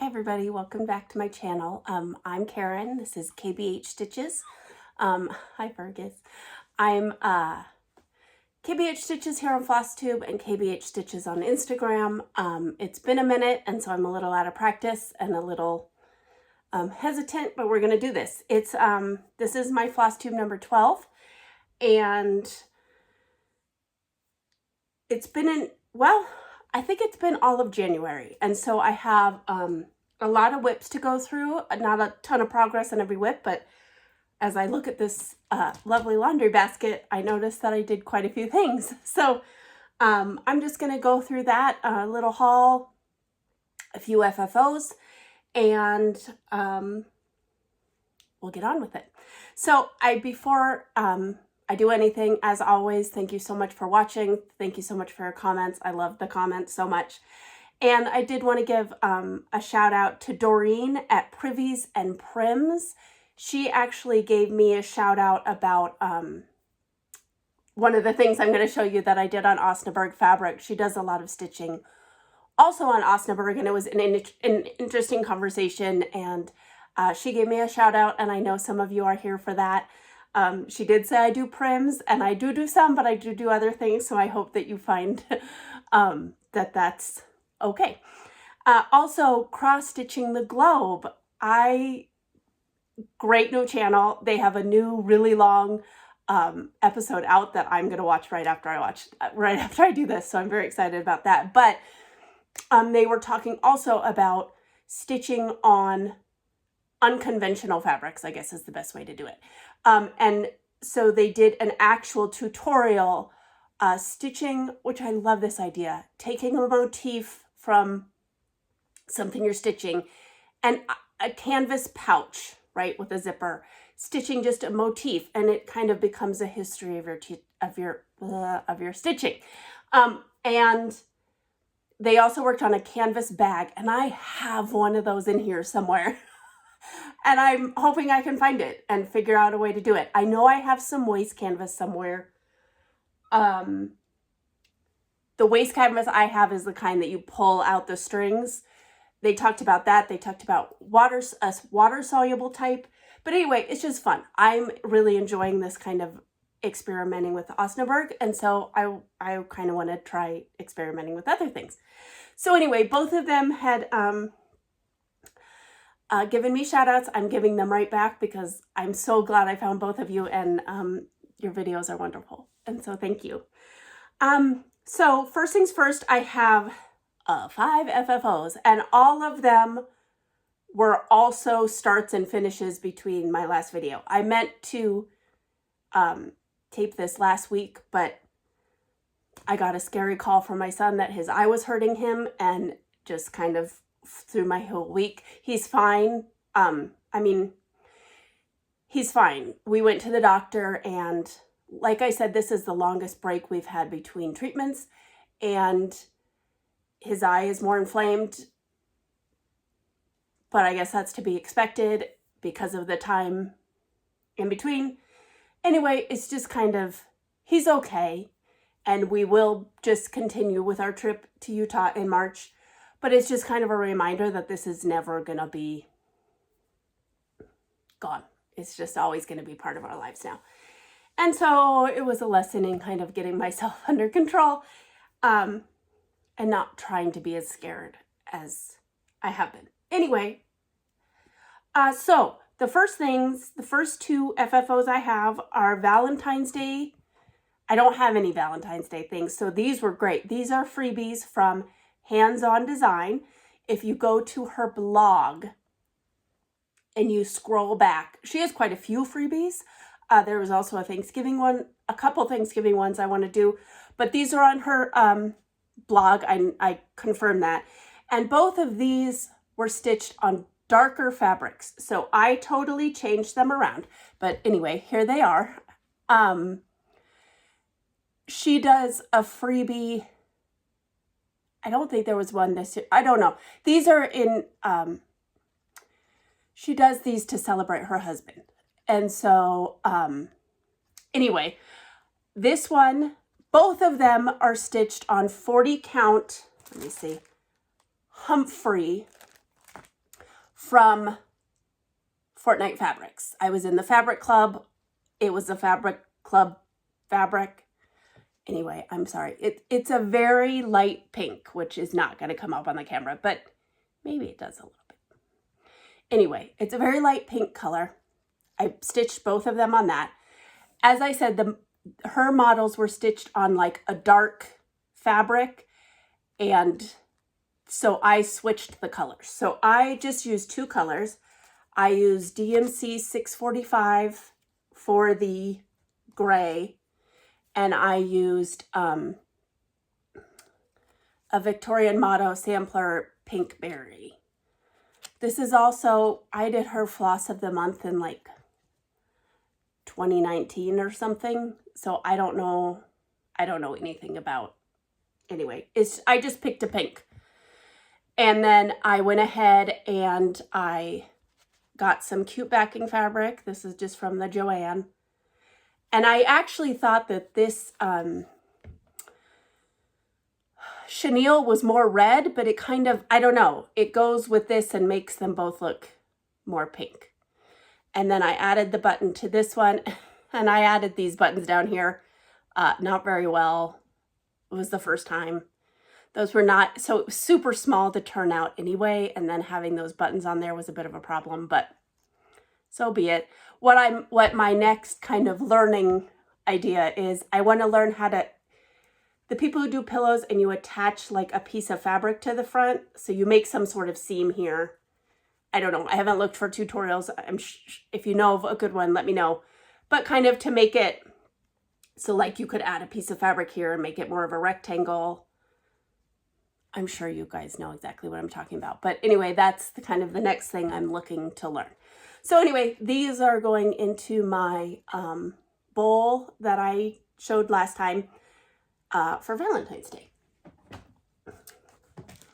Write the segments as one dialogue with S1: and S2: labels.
S1: everybody, welcome back to my channel. I'm Karen. This is KBH Stitches. Hi Fergus. I'm KBH Stitches here on Flosstube and KBH Stitches on Instagram. It's been a minute, and so I'm a little out of practice and a little hesitant, but we're gonna do this. This is my Flosstube number 12, and it's been I think it's been all of January, and so I have a lot of whips to go through. Not a ton of progress on every whip, but as I look at this lovely laundry basket, I noticed that I did quite a few things. So I'm just going to go through that little haul, a few FFOs, and we'll get on with it. So before I do anything, as always, thank you so much for watching. Thank you so much for your comments. I love the comments so much. And I did want to give a shout out to Doreen at Privies and Prims. She actually gave me a shout out about one of the things I'm going to show you that I did on Osnaburg fabric. She does a lot of stitching also on Osnaburg, and it was an interesting conversation, and she gave me a shout out, and I know some of you are here for that. She did say I do prims, and I do some, but I do other things, so I hope that you find that that's okay. Also, cross-stitching the globe. Great new channel. They have a new really long episode out that I'm going to watch right after I do this, so I'm very excited about that. But they were talking also about stitching on unconventional fabrics, I guess is the best way to do it. And so they did an actual tutorial stitching, which I love this idea, taking a motif from something you're stitching and a canvas pouch, right, with a zipper, stitching just a motif, and it kind of becomes a history of your stitching. And they also worked on a canvas bag, and I have one of those in here somewhere. And I'm hoping I can find it and figure out a way to do it. I know I have some waist canvas somewhere. The waist canvas I have is the kind that you pull out the strings. They talked about that. They talked about water-soluble type. But anyway, it's just fun. I'm really enjoying this kind of experimenting with Osnaburg. And so I kind of want to try experimenting with other things. So anyway, both of them had given me shout outs. I'm giving them right back because I'm so glad I found both of you, and your videos are wonderful. And so thank you. So first things first, I have 5 FFOs, and all of them were also starts and finishes between my last video. I meant to tape this last week, but I got a scary call from my son that his eye was hurting him, and just kind of through my whole week. He's fine. He's fine. We went to the doctor, and like I said, this is the longest break we've had between treatments, and his eye is more inflamed, but I guess that's to be expected because of the time in between. Anyway, it's just kind of, he's okay, and we will just continue with our trip to Utah in March. But it's just kind of a reminder that this is never going to be gone. It's just always going to be part of our lives now. And so it was a lesson in kind of getting myself under control and not trying to be as scared as I have been. Anyway, so the first 2 FFOs I have are Valentine's Day. I don't have any Valentine's Day things, so these were great. These are freebies from Hands-On Design. If you go to her blog and you scroll back, she has quite a few freebies. There was also a Thanksgiving one, a couple Thanksgiving ones I want to do, but these are on her blog. I confirmed that. And both of these were stitched on darker fabrics, so I totally changed them around. But anyway, here they are. She does a freebie. I don't think there was one this year. I don't know. These are in, she does these to celebrate her husband. And so, anyway, this one, both of them are stitched on 40 count, let me see, Humphrey from Fortnite Fabrics. I was in the fabric club. It was the fabric club fabric. Anyway, I'm sorry. It's a very light pink, which is not going to come up on the camera, but maybe it does a little bit. Anyway, it's a very light pink color. I stitched both of them on that. As I said, her models were stitched on like a dark fabric, and so I switched the colors. So I just used two colors. I used DMC 645 for the gray, and I used a Victorian Motto sampler pink berry. This is also, I did her floss of the month in like 2019 or something. So I don't know anything about, anyway, I just picked a pink. And then I went ahead and I got some cute backing fabric. This is just from the Joann. And I actually thought that this chenille was more red, but it kind of, I don't know, it goes with this and makes them both look more pink. And then I added the button to this one, and I added these buttons down here. Not very well. It was the first time. Those were not, so it was super small to turn out anyway, and then having those buttons on there was a bit of a problem, but so be it. What my next kind of learning idea is, I want to learn how to, the people who do pillows and you attach like a piece of fabric to the front, so you make some sort of seam here. I don't know. I haven't looked for tutorials. If you know of a good one, let me know. But kind of to make it so like you could add a piece of fabric here and make it more of a rectangle. I'm sure you guys know exactly what I'm talking about. But anyway, that's the kind of the next thing I'm looking to learn. So anyway, these are going into my bowl that I showed last time for Valentine's Day.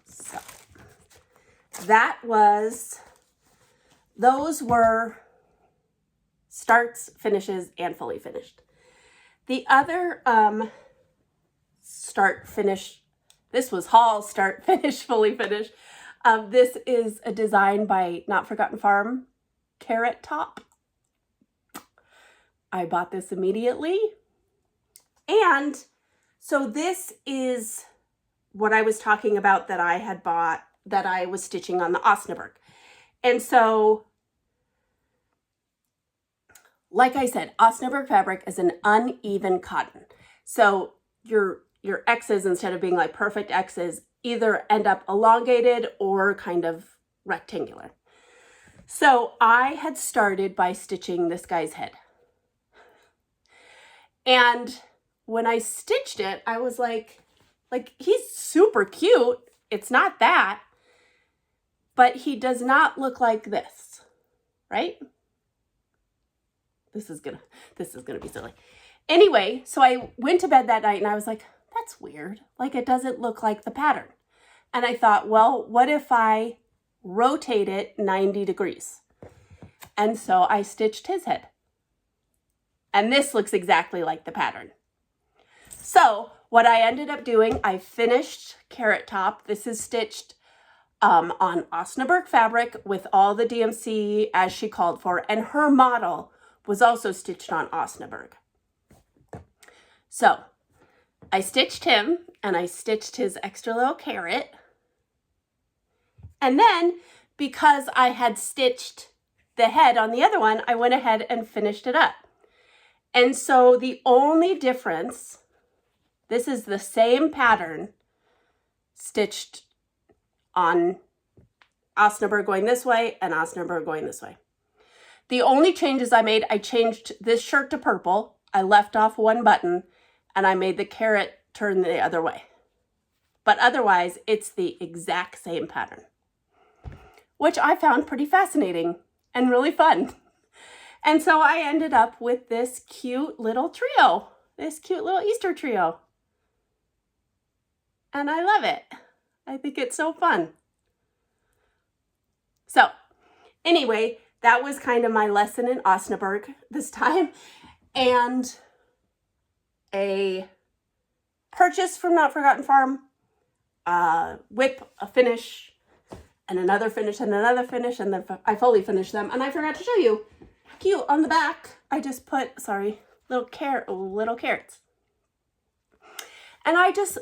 S1: So those were starts, finishes, and fully finished. The other start, finish, this was haul, start, finish, fully finished. This is a design by Not Forgotten Farm, Carrot Top. I bought this immediately. And so this is what I was talking about that I had bought, that I was stitching on the Osnaburg. And so, like I said, Osnaburg fabric is an uneven cotton. So your X's, instead of being like perfect X's, either end up elongated or kind of rectangular. So I had started by stitching this guy's head. And when I stitched it, I was like he's super cute. It's not that, but he does not look like this, right? This is gonna be silly. Anyway, so I went to bed that night and I was like, that's weird. Like, it doesn't look like the pattern. And I thought, well, what if I rotate it 90 degrees? And so I stitched his head. And this looks exactly like the pattern. So what I ended up doing, I finished Carrot Top. This is stitched on Osnaburg fabric with all the DMC as she called for. And her model was also stitched on Osnaburg. So I stitched him and I stitched his extra little carrot. And then because I had stitched the head on the other one, I went ahead and finished it up. And so the only difference, this is the same pattern stitched on Osnaburg going this way and Osnaburg going this way. The only changes I made, I changed this shirt to purple. I left off one button and I made the carrot turn the other way. But otherwise, it's the exact same pattern, which I found pretty fascinating and really fun. And so I ended up with this cute little trio, this cute little Easter trio. And I love it. I think it's so fun. So anyway, that was kind of my lesson in Osnaburg this time. And a purchase from Not Forgotten Farm, whip, a finish, and another finish, and another finish, and then I fully finished them. And I forgot to show you, cute, on the back, I just put, sorry, little carrots. And I just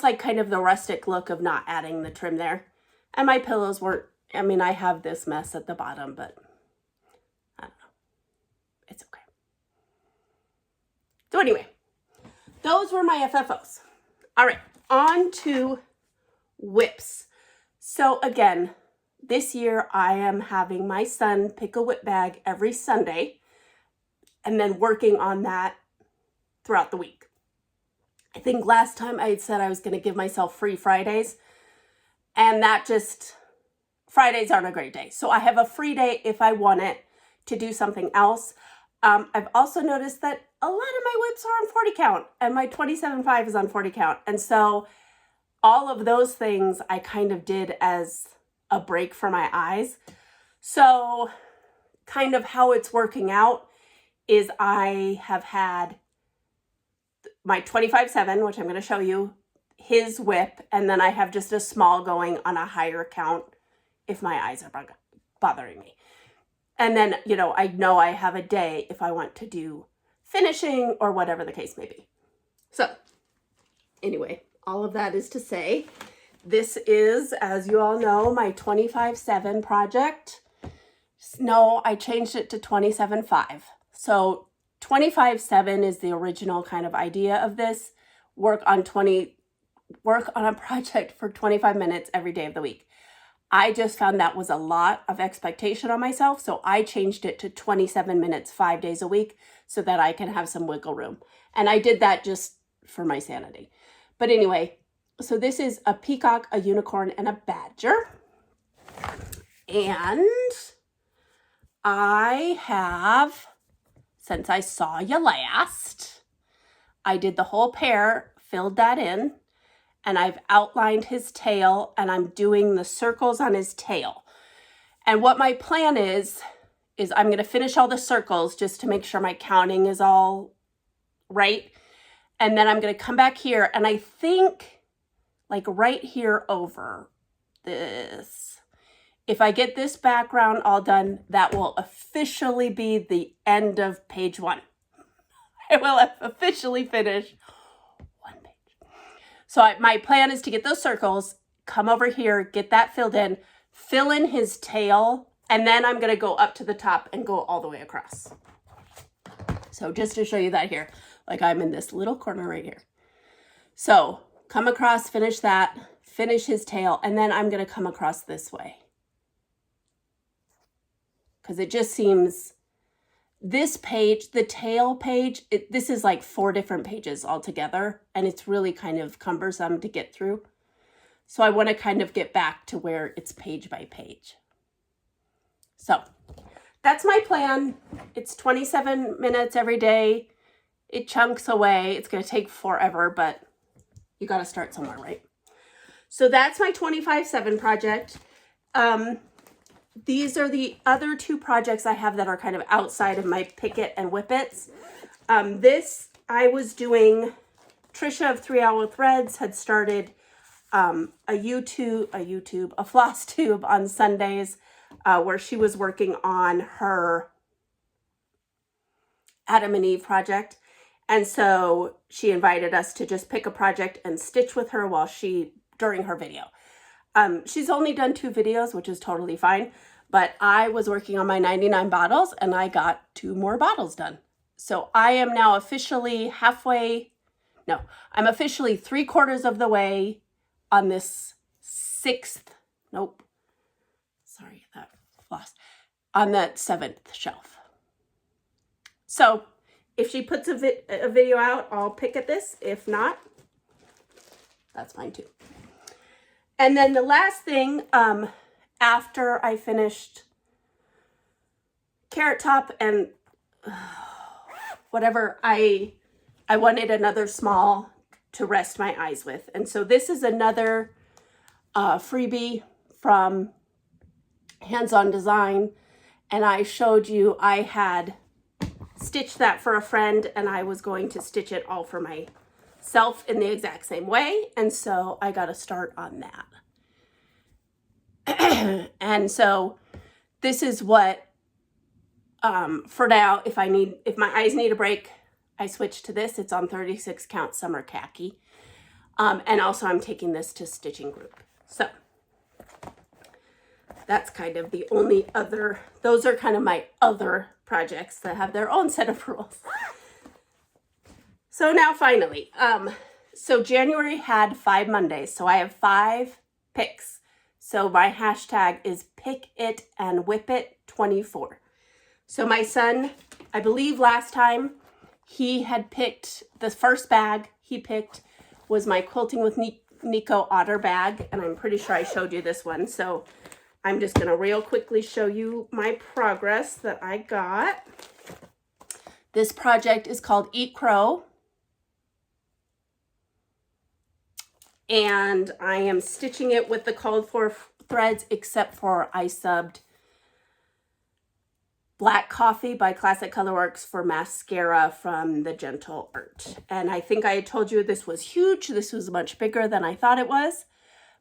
S1: like kind of the rustic look of not adding the trim there. And my pillows weren't, I mean, I have this mess at the bottom, but I don't know. It's okay. So anyway, those were my FFOs. All right, on to whips. So again, this year I am having my son pick a whip bag every Sunday and then working on that throughout the week. I think last time I had said I was going to give myself free Fridays, and that just, Fridays aren't a great day. So I have a free day if I want it to do something else. I've also noticed that a lot of my whips are on 40 count, and my 27.5 is on 40 count. And so all of those things I kind of did as a break for my eyes. So kind of how it's working out is I have had my 25.7, which I'm going to show you, his whip, and then I have just a small going on a higher count if my eyes are bothering me. And then, you know I have a day if I want to do finishing or whatever the case may be. So anyway, all of that is to say, this is, as you all know, my 25.7 project. No, I changed it to 27.5. So 25.7 is the original kind of idea of this. Work on a project for 25 minutes every day of the week. I just found that was a lot of expectation on myself, so I changed it to 27 minutes 5 days a week so that I can have some wiggle room. And I did that just for my sanity. But anyway, so this is a peacock, a unicorn, and a badger. And I have, since I saw you last, I did the whole pair, filled that in, and I've outlined his tail, and I'm doing the circles on his tail. And what my plan is I'm going to finish all the circles just to make sure my counting is all right. And then I'm going to come back here, and I think like right here over this, if I get this background all done, that will officially be the end of page 1. I will officially finish 1 page. So my plan is to get those circles, come over here, get that filled in, fill in his tail, and then I'm going to go up to the top and go all the way across. So just to show you that here, like I'm in this little corner right here. So come across, finish that, finish his tail, and then I'm going to come across this way. Because it just seems, this page, the tail page, this is like 4 different pages altogether, and it's really kind of cumbersome to get through. So I want to kind of get back to where it's page by page. So that's my plan. It's 27 minutes every day. It chunks away. It's going to take forever, but you got to start somewhere, right? So that's my 25.7 project. These are the other 2 projects I have that are kind of outside of my Picket and Whippets. This I was doing, Trisha of 3 Owl Threads had started a Flosstube on Sundays where she was working on her Adam and Eve project. And so she invited us to just pick a project and stitch with her during her video. She's only done 2 videos, which is totally fine. But I was working on my 99 bottles and I got 2 more bottles done. So I am now officially I'm officially 3/4 of the way on this 6th, on that 7th shelf. So if she puts a video out, I'll pick at this. If not, that's fine too. And then the last thing, after I finished Carrot Top and whatever, I wanted another small to rest my eyes with. And so this is another freebie from Hands-On Design. And I showed you I had stitched that for a friend, and I was going to stitch it all for myself in the exact same way. And so I got to start on that. And so this is what, for now, if my eyes need a break, I switch to this. It's on 36 count summer khaki. And also I'm taking this to stitching group. So that's kind of the only other, those are kind of my other projects that have their own set of rules. So now finally, so January had 5 Mondays. So I have 5 picks. So my hashtag is pick it and whip it 24. So my son, I believe last time he had picked the first bag he picked was my Quilting with Nico Otter bag. And I'm pretty sure I showed you this one. So I'm just going to real quickly show you my progress that I got. This project is called Eat Crow. And I am stitching it with the called for threads, except for I subbed Black Coffee by Classic Colorworks for mascara from the Gentle Art. And I think I had told you this was huge. This was much bigger than I thought it was.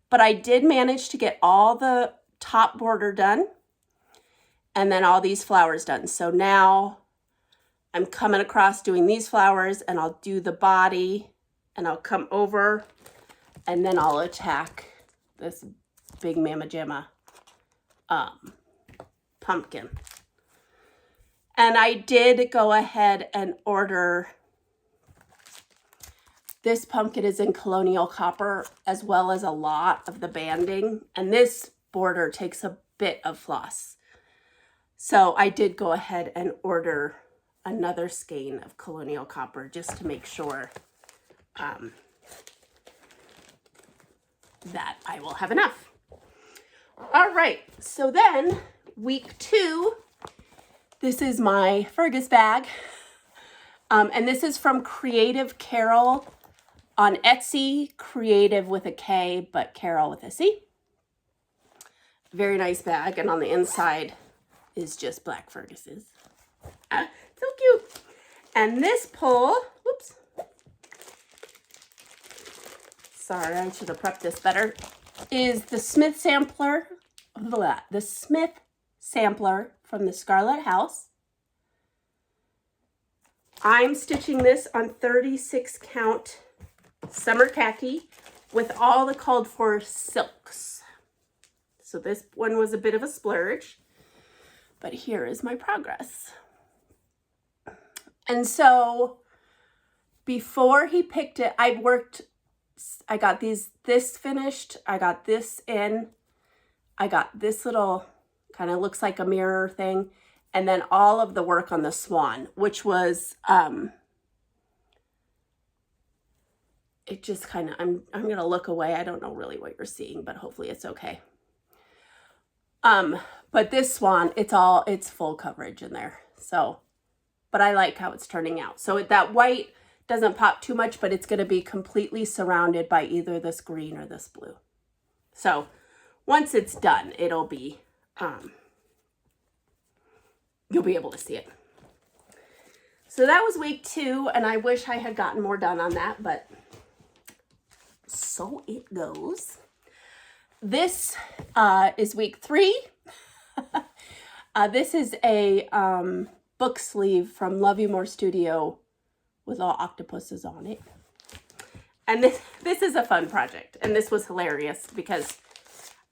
S1: But I did manage to get all the top border done and then all these flowers done. So now I'm coming across doing these flowers, and I'll do the body, and I'll come over and then I'll attack this big Mama Jamma pumpkin. And I did go ahead and order, this pumpkin is in Colonial Copper, as well as a lot of the banding. And this border takes a bit of floss. So I did go ahead and order another skein of Colonial Copper just to make sure that I will have enough. All right, so then week 2, this is my Fergus bag. And this is from Creative Carol on Etsy, creative with a K, but Carol with a C. Very nice bag, and on the inside is just black Ferguses. So cute. And this pull, whoops. Sorry, I should have prepped this better. Is the Smith sampler, the Smith sampler from the Scarlet House. I'm stitching this on 36 count summer khaki with all the called for silks. So this one was a bit of a splurge, but here is my progress. And so before he picked it, I got this finished. I got this in. I got this little kind of looks like a mirror thing. And then all of the work on the swan, which was, it just kind of, I'm going to look away. I don't know really what you're seeing, but hopefully it's okay. But this swan, it's full coverage in there. So, but I like how it's turning out. So that white doesn't pop too much, but it's going to be completely surrounded by either this green or this blue. So once it's done, it'll be, you'll be able to see it. So that was week 2, and I wish I had gotten more done on that, but so it goes. This is week 3. This is a book sleeve from Love You More Studio with all octopuses on it. And this is a fun project, and this was hilarious because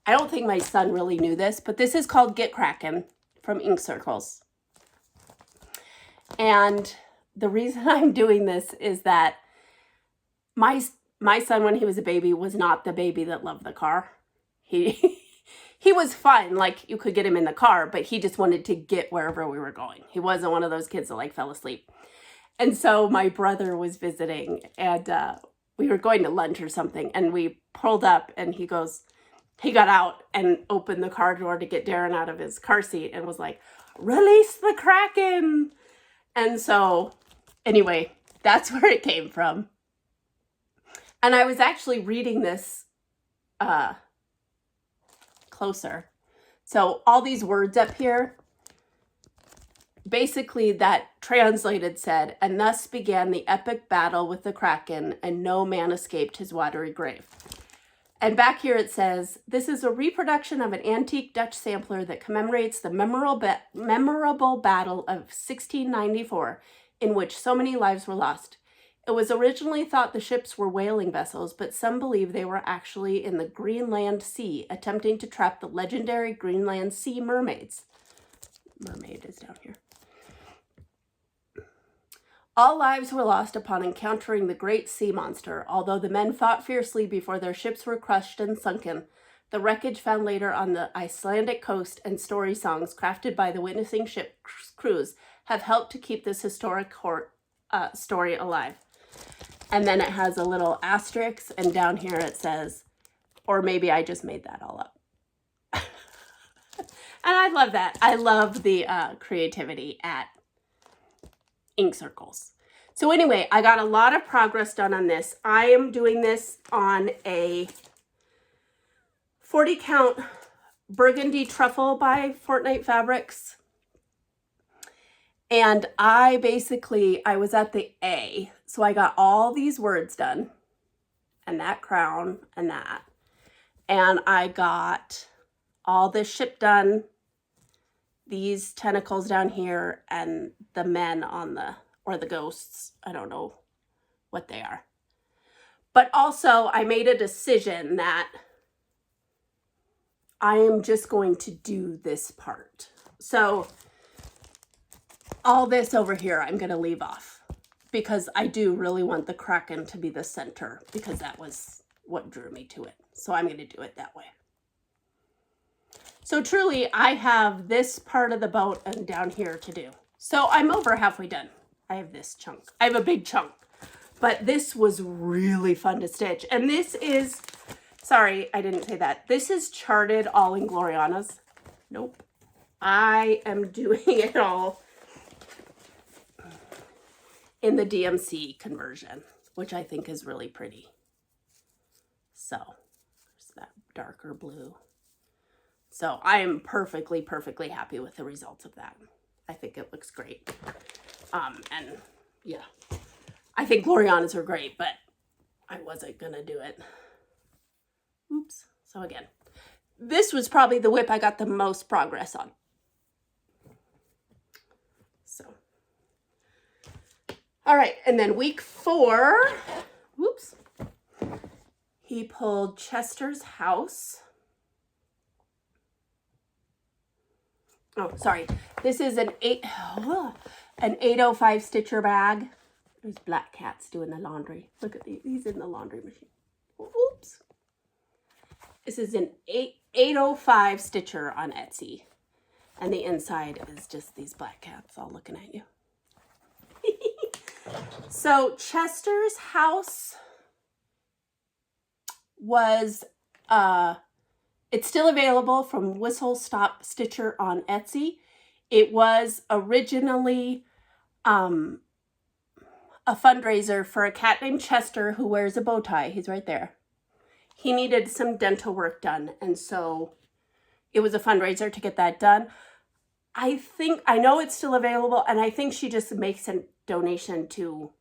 S1: I don't think my son really knew this, but this is called Get Crackin' from Ink Circles. And the reason I'm doing this is that my son, when he was a baby, was not the baby that loved the car. He was fun, like you could get him in the car, but he just wanted to get wherever we were going. He wasn't one of those kids that like fell asleep. And so my brother was visiting, and we were going to lunch or something, and we pulled up, and he got out and opened the car door to get Darren out of his car seat and was like, "Release the Kraken." And so anyway, that's where it came from. And I was actually reading this closer. So all these words up here, basically that translated said, "And thus began the epic battle with the Kraken, and no man escaped his watery grave." And back here it says, this is a reproduction of an antique Dutch sampler that commemorates the memorable Battle of 1694, in which so many lives were lost. It was originally thought the ships were whaling vessels, but some believe they were actually in the Greenland Sea, attempting to trap the legendary Greenland sea mermaids. Mermaid is down here. All lives were lost upon encountering the great sea monster. Although the men fought fiercely before their ships were crushed and sunken, the wreckage found later on the Icelandic coast and story songs crafted by the witnessing ship crews have helped to keep this historic story alive. And then it has a little asterisk, and down here it says, or maybe I just made that all up. And I love that. I love the creativity at ink circles. So anyway, I got a lot of progress done on this. I am doing this on a 40 count burgundy truffle by Fortnite Fabrics. And I was at the A. So I got all these words done and that crown and that. And I got all this ship done, these tentacles down here, and the men on the, or the ghosts. I don't know what they are. But also I made a decision that I am just going to do this part. So all this over here I'm going to leave off because I do really want the Kraken to be the center because that was what drew me to it. So I'm going to do it that way. So truly, I have this part of the boat and down here to do. So I'm over halfway done. I have this chunk. I have a big chunk. But this was really fun to stitch. And this is, sorry, I didn't say that. This is charted all in Gloriana's. Nope. I am doing it all in the DMC conversion, which I think is really pretty. So, there's that darker blue. So I am perfectly happy with the results of that. I think it looks great. And yeah, I think Gloriana's are great, but I wasn't gonna do it. Oops. So again, this was probably the whip I got the most progress on. So, all right. And then week 4, whoops, he pulled Chester's house. Oh, sorry. This is an 805 stitcher bag. There's black cats doing the laundry. Look at these. He's in the laundry machine. Oops. This is an 805 stitcher on Etsy. And the inside is just these black cats all looking at you. So Chester's house was it's still available from Whistle Stop Stitcher on Etsy. It was originally a fundraiser for a cat named Chester who wears a bow tie. He's right there. He needed some dental work done, and so it was a fundraiser to get that done. I know it's still available, and I think she just makes a donation to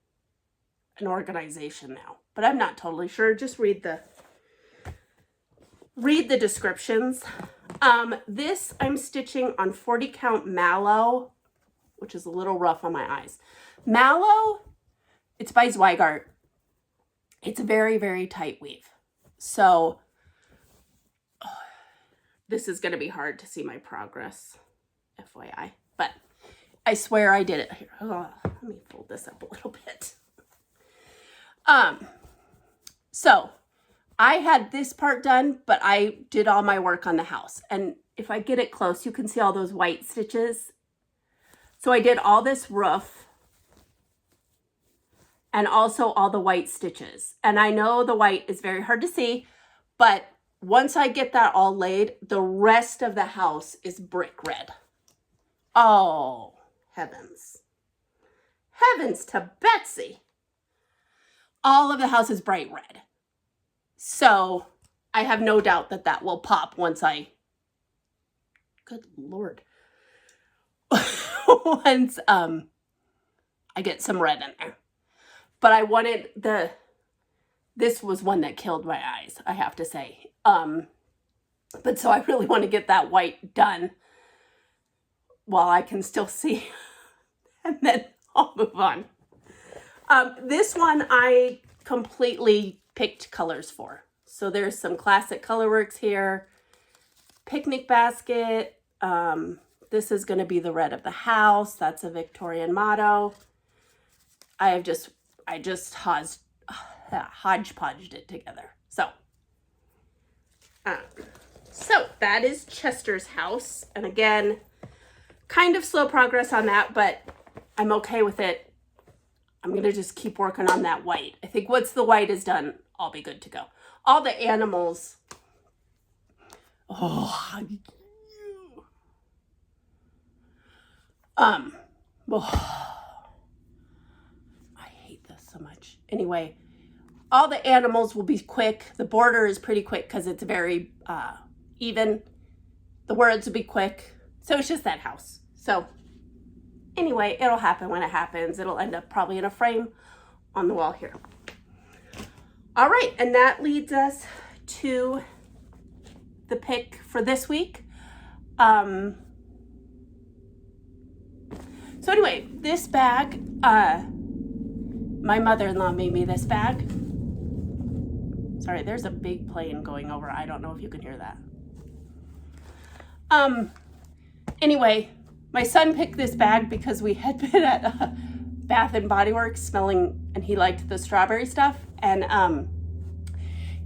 S1: an organization now, but I'm not totally sure. Just read the descriptions. This I'm stitching on 40 count mallow, which is a little rough on my eyes. Mallow, it's by Zweigart. It's a very tight weave. So this is going to be hard to see my progress, FYI, but I swear I did it here. Oh, let me fold this up a little bit. So I had this part done, but I did all my work on the house. And if I get it close, you can see all those white stitches. So I did all this roof and also all the white stitches. And I know the white is very hard to see, but once I get that all laid, the rest of the house is brick red. Oh, heavens. Heavens to Betsy. All of the house is bright red. So I have no doubt that that will pop once good Lord. Once I get some red in there. But I wanted this was one that killed my eyes, I have to say. But so I really want to get that white done while I can still see, and then I'll move on. This one I completely picked colors for. So there's some classic colorworks here. Picnic basket. This is going to be the red of the house. That's a Victorian motto. I just hodgepodged it together. So that is Chester's house. And again, kind of slow progress on that, but I'm okay with it. I'm going to just keep working on that white. I think once the white is done, I'll be good to go. All the animals. Oh, I hate this so much. Anyway, all the animals will be quick. The border is pretty quick because it's very even. The words will be quick. So it's just that house. So anyway, it'll happen when it happens. It'll end up probably in a frame on the wall here. All right, and that leads us to the pick for this week. So anyway, this bag, my mother-in-law made me this bag. Sorry, there's a big plane going over. I don't know if you can hear that. Anyway, my son picked this bag because we had been at Bath and Body Works smelling, and he liked the strawberry stuff, and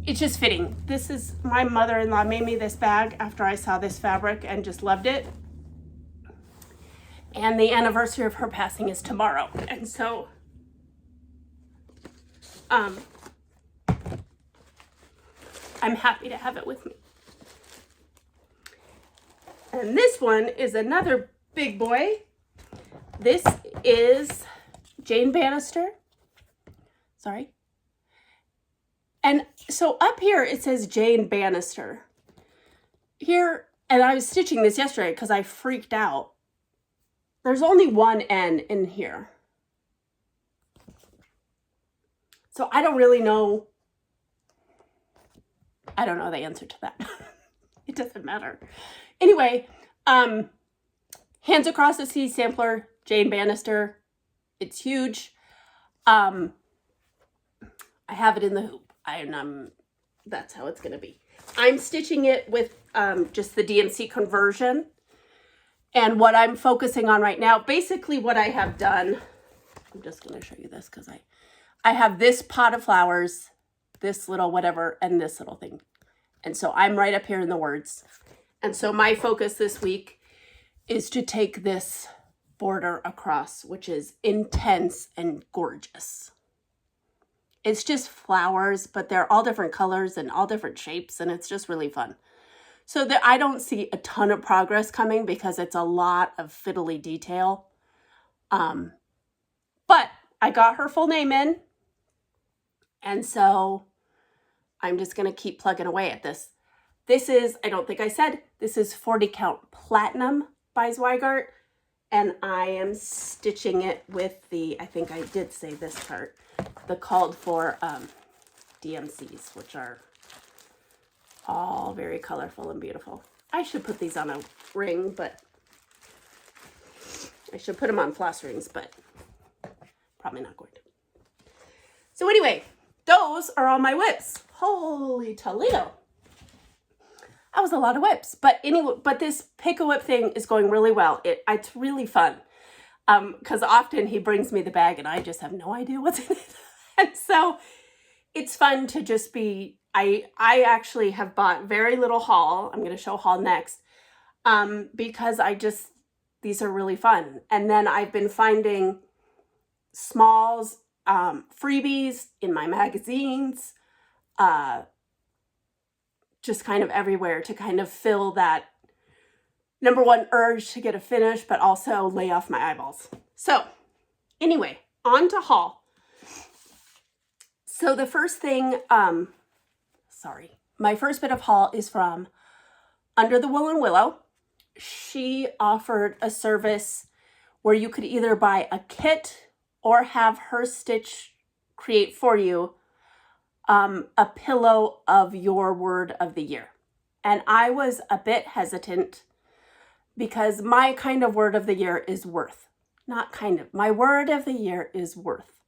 S1: it's just fitting. This is, my mother-in-law made me this bag after I saw this fabric and just loved it. And the anniversary of her passing is tomorrow. And so, I'm happy to have it with me. And this one is another big boy. This is Jane Bannister. Sorry. And so up here it says Jane Bannister. Here, and I was stitching this yesterday because I freaked out. There's only one N in here. So I don't really know. I don't know the answer to that. It doesn't matter. Anyway, Hands Across the Sea sampler, Jane Bannister. It's huge. I have it in the hoop. That's how it's going to be. I'm stitching it with just the DMC conversion. And what I'm focusing on right now, basically what I have done, I'm just going to show you this because I have this pot of flowers, this little whatever, and this little thing. And so I'm right up here in the words. And so my focus this week is to take this border across, which is intense and gorgeous. It's just flowers, but they're all different colors and all different shapes, and it's just really fun. So that I don't see a ton of progress coming because it's a lot of fiddly detail. But I got her full name in, and so I'm just going to keep plugging away at this. This is, I don't think I said, this is 40 count platinum by Zweigart, and I am stitching it with the, I think I did say this part, the called for DMCs, which are all very colorful and beautiful. I should put these on a ring, but I should put them on floss rings, but probably not going to. So anyway, those are all my whips. Holy Toledo. That was a lot of whips. But anyway, but this pick-a-whip thing is going really well. It's really fun. Because often he brings me the bag and I just have no idea what's in it. And so it's fun to just be, I actually have bought very little haul. I'm going to show haul next. Because these are really fun. And then I've been finding smalls, freebies in my magazines, just kind of everywhere to kind of fill that, number one, urge to get a finish, but also lay off my eyeballs. So anyway, on to haul. So the first thing, my first bit of haul is from Under the Woolen Willow. She offered a service where you could either buy a kit or have her create for you a pillow of your word of the year. And I was a bit hesitant because my kind of word of the year is worth. Not kind of. My word of the year is worth.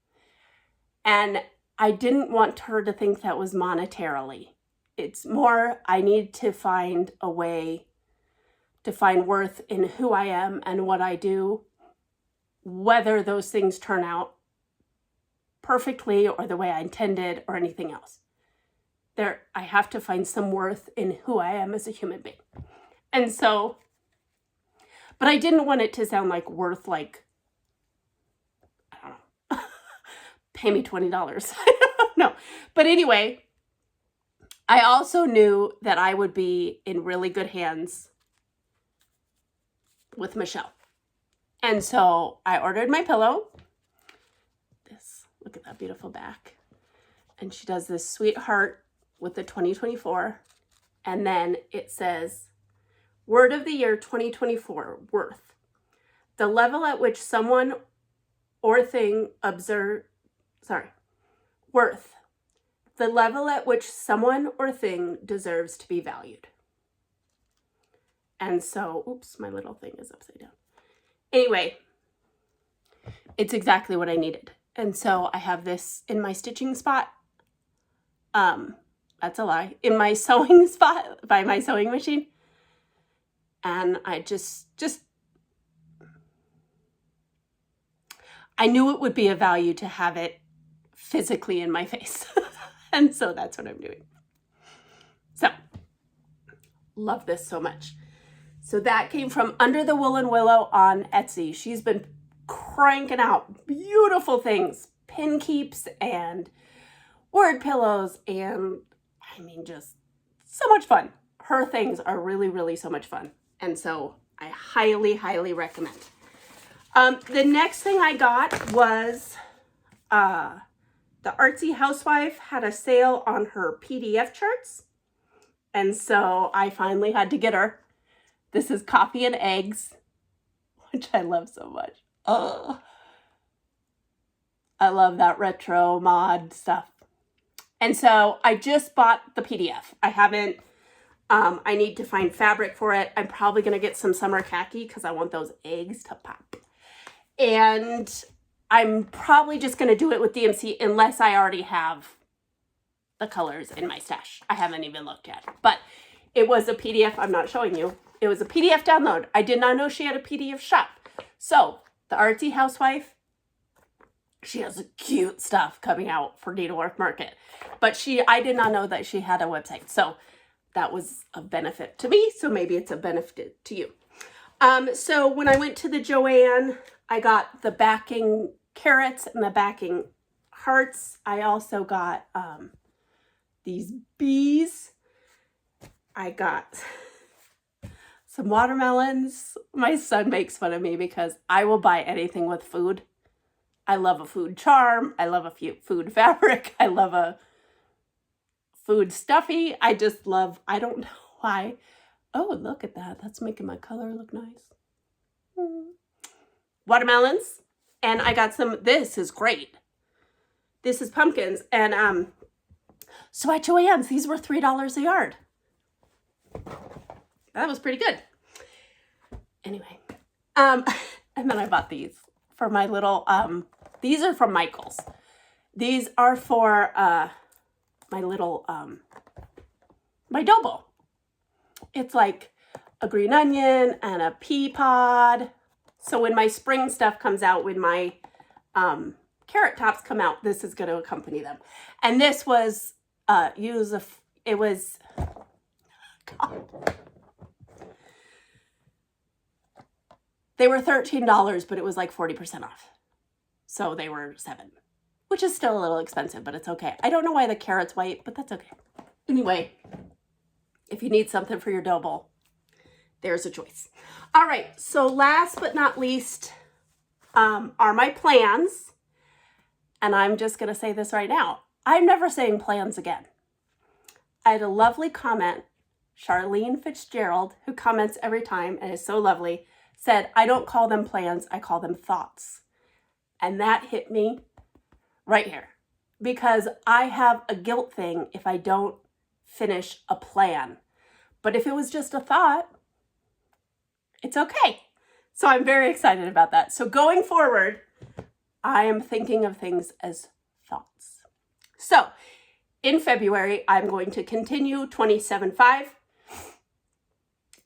S1: And I didn't want her to think that was monetarily. It's more, I need to find a way to find worth in who I am and what I do, whether those things turn out perfectly or the way I intended or anything else. I have to find some worth in who I am as a human being. And so, but I didn't want it to sound like worth, like, I don't know, pay me $20. I don't know. But anyway, I also knew that I would be in really good hands with Michelle. And so I ordered my pillow. Look at that beautiful back. And she does this sweet heart with the 2024. And then it says, Word of the Year 2024, worth. The level at which someone or thing worth. The level at which someone or thing deserves to be valued. And so, oops, my little thing is upside down. Anyway, it's exactly what I needed. And so I have this in my stitching spot. That's a lie. In my sewing spot by my sewing machine. And I just I knew it would be a value to have it physically in my face. And so that's what I'm doing. So, love this so much. So that came from Under the Woolen Willow on Etsy. She's been cranking out beautiful things, pin keeps and word pillows, and I mean, just so much fun. Her things are really, really so much fun. And so I highly, highly recommend. The next thing I got was the Artsy Housewife had a sale on her PDF charts. And so I finally had to get her. This is Coffee and Eggs, which I love so much. Oh, I love that retro mod stuff. And so I just bought the PDF. I haven't, I need to find fabric for it. I'm probably going to get some summer khaki because I want those eggs to pop. And I'm probably just going to do it with DMC unless I already have the colors in my stash. I haven't even looked yet. But it was a PDF. I'm not showing you. It was a PDF download. I did not know she had a PDF shop. So the Artsy Housewife, she has cute stuff coming out for Needlework Market. But I did not know that she had a website. So that was a benefit to me. So maybe it's a benefit to you. So when I went to the Joann, I got the backing carrots and the backing hearts. I also got these bees. I got some watermelons. My son makes fun of me because I will buy anything with food. I love a food charm. I love a food fabric. I love a food stuffy. I just love, I don't know why. Oh, look at that. That's making my color look nice. Watermelons. And I got some, this is great. This is pumpkins. And so at Joann's, these were $3 a yard. That was pretty good. Anyway. And then I bought these for my little, these are from Michael's. These are for my little, my dough bowl. It's like a green onion and a pea pod. So when my spring stuff comes out, when my carrot tops come out, this is going to accompany them. And this was, it was, God. They were $13, but it was like 40% off. So they were $7, which is still a little expensive, but it's okay. I don't know why the carrot's white, but that's okay. Anyway, if you need something for your dough bowl, there's a choice. All right, so last but not least are my plans. And I'm just going to say this right now. I'm never saying plans again. I had a lovely comment. Charlene Fitzgerald, who comments every time and is so lovely, said, I don't call them plans, I call them thoughts. And that hit me right here. because I have a guilt thing if I don't finish a plan. But if it was just a thought, it's okay. So I'm very excited about that. So going forward, I am thinking of things as thoughts. So in February, I'm going to continue 27.5,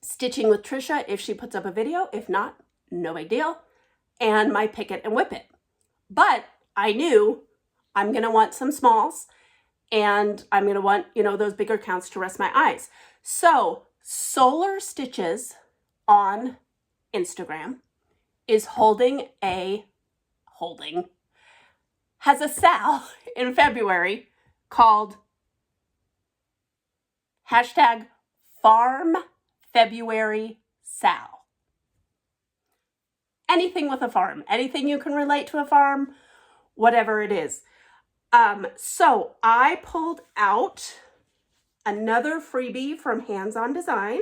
S1: stitching with Trisha if she puts up a video. If not, no big deal. And my pick it and whip it. But I knew I'm going to want some smalls, and I'm going to want, those bigger counts to rest my eyes. So Solar Stitches on Instagram is has a sale in February called #FarmFebruarySal. Anything with a farm, anything you can relate to a farm, whatever it is. So I pulled out another freebie from Hands On Design.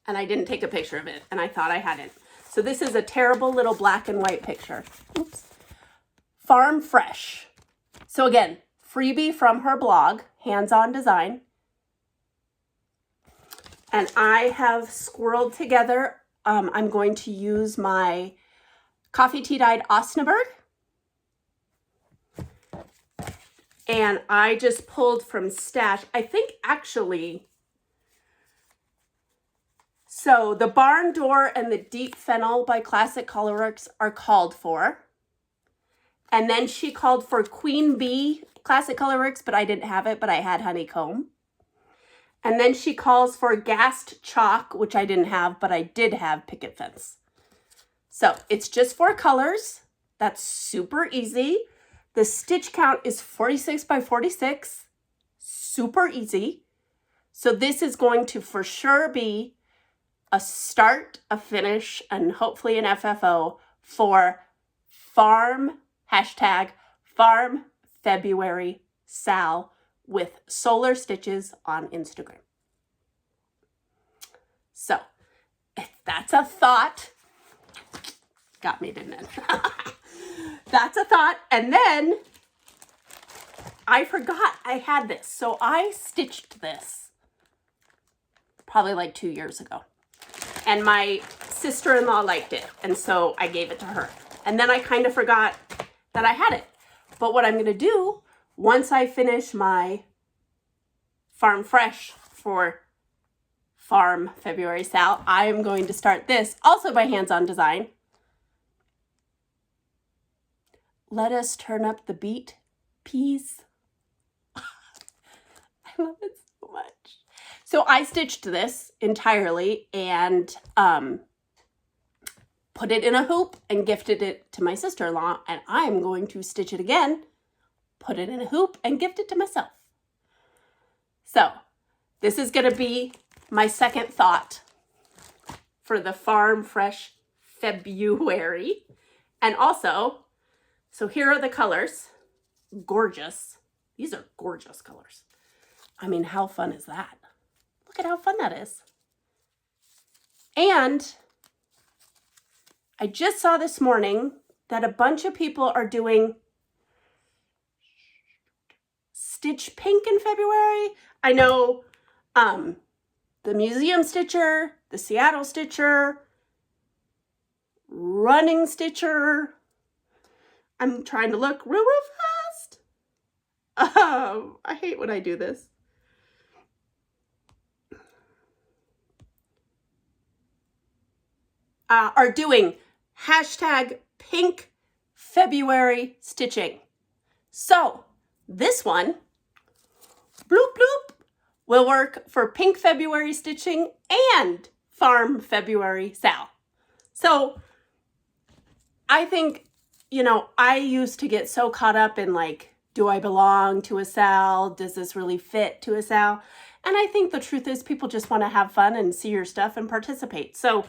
S1: And I didn't take a picture of it, and I thought I hadn't. So this is a terrible little black and white picture. Oops. Farm Fresh. So again, freebie from her blog, Hands On Design. And I have squirreled together, I'm going to use my coffee tea dyed Osnaburg. And I just pulled from Stash, I think actually, so the Barn Door and the Deep Fennel by Classic Colorworks are called for. And then she called for Queen Bee Classic Colorworks, but I didn't have it, but I had Honeycomb. And then she calls for Gassed Chalk, which I didn't have, but I did have Picket Fence. So it's just 4 colors. That's super easy. The stitch count is 46 by 46. Super easy. So this is going to for sure be a start, a finish, and hopefully an FFO for #FarmFebruarySal with Solar Stitches on Instagram. So if that's a thought, got me, didn't it? That's a thought. And then I forgot I had this. So I stitched this probably like 2 years ago. And my sister-in-law liked it. And so I gave it to her. And then I kind of forgot that I had it. But what I'm going to do, once I finish my Farm Fresh for Farm February Sal, I am going to start this, also by Hands On Design. Let us turn up the beat, peas. I love it so much. So I stitched this entirely and put it in a hoop and gifted it to my sister-in-law, and I'm going to stitch it again, put it in a hoop, and gift it to myself. So this is going to be my second thought for the Farm Fresh February. And also, so here are the colors. Gorgeous. These are gorgeous colors. I mean, how fun is that? Look at how fun that is. And I just saw this morning that a bunch of people are doing Stitch Pink in February. I know the Museum Stitcher, the Seattle Stitcher, Running Stitcher. I'm trying to look real fast. I hate when I do this. Are doing #Pink February stitching. So this one, bloop bloop, will work for Pink February stitching and Farm February Sal. So I think, I used to get so caught up in like, do I belong to a Sal? Does this really fit to a Sal? And I think the truth is people just want to have fun and see your stuff and participate. So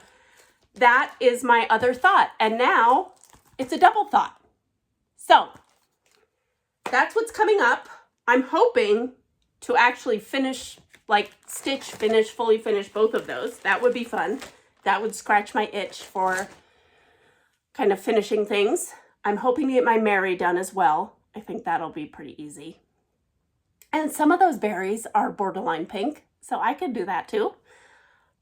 S1: that is my other thought. And now it's a double thought. So that's what's coming up. I'm hoping to actually finish, like fully finish both of those. That would be fun. that would scratch my itch for kind of finishing things. I'm hoping to get my Mary done as well. I think that'll be pretty easy. And some of those berries are borderline pink, so I could do that too.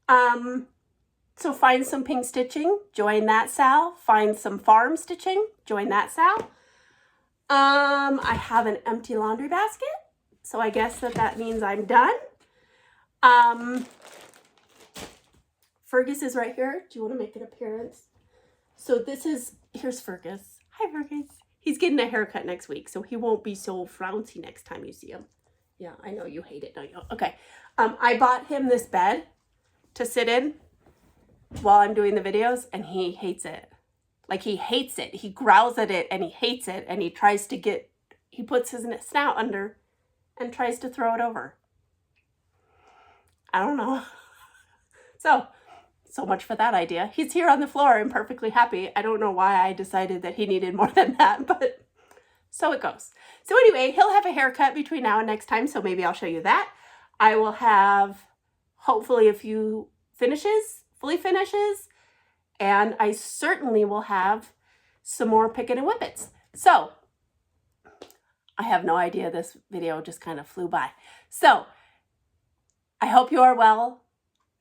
S1: So find some pink stitching, join that Sal. Find some farm stitching, join that Sal. I have an empty laundry basket, so I guess that means I'm done. Fergus is right here. Do you want to make an appearance? So here's Fergus. Hi, Fergus. He's getting a haircut next week, so he won't be so flouncy next time you see him. Yeah, I know you hate it, don't you? Okay. I bought him this bed to sit in while I'm doing the videos, and he hates it. Like, he hates it. He growls at it, and he hates it, and he puts his snout under and tries to throw it over. I don't know. So much for that idea. He's here on the floor and perfectly happy. I don't know why I decided that he needed more than that, but so it goes. So anyway, he'll have a haircut between now and next time, so maybe I'll show you that. I will have hopefully a few fully finishes, and I certainly will have some more pick it and whippets. So I have no idea, this video just kind of flew by. So I hope you are well.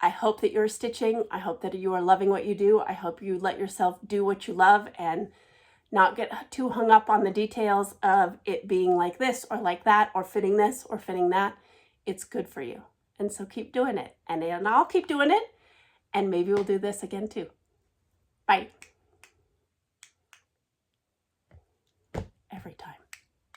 S1: I hope that you're stitching. I hope that you are loving what you do. I hope you let yourself do what you love and not get too hung up on the details of it being like this or like that or fitting this or fitting that. It's good for you. And so keep doing it. And I'll keep doing it. And maybe we'll do this again too. Bye. Every time.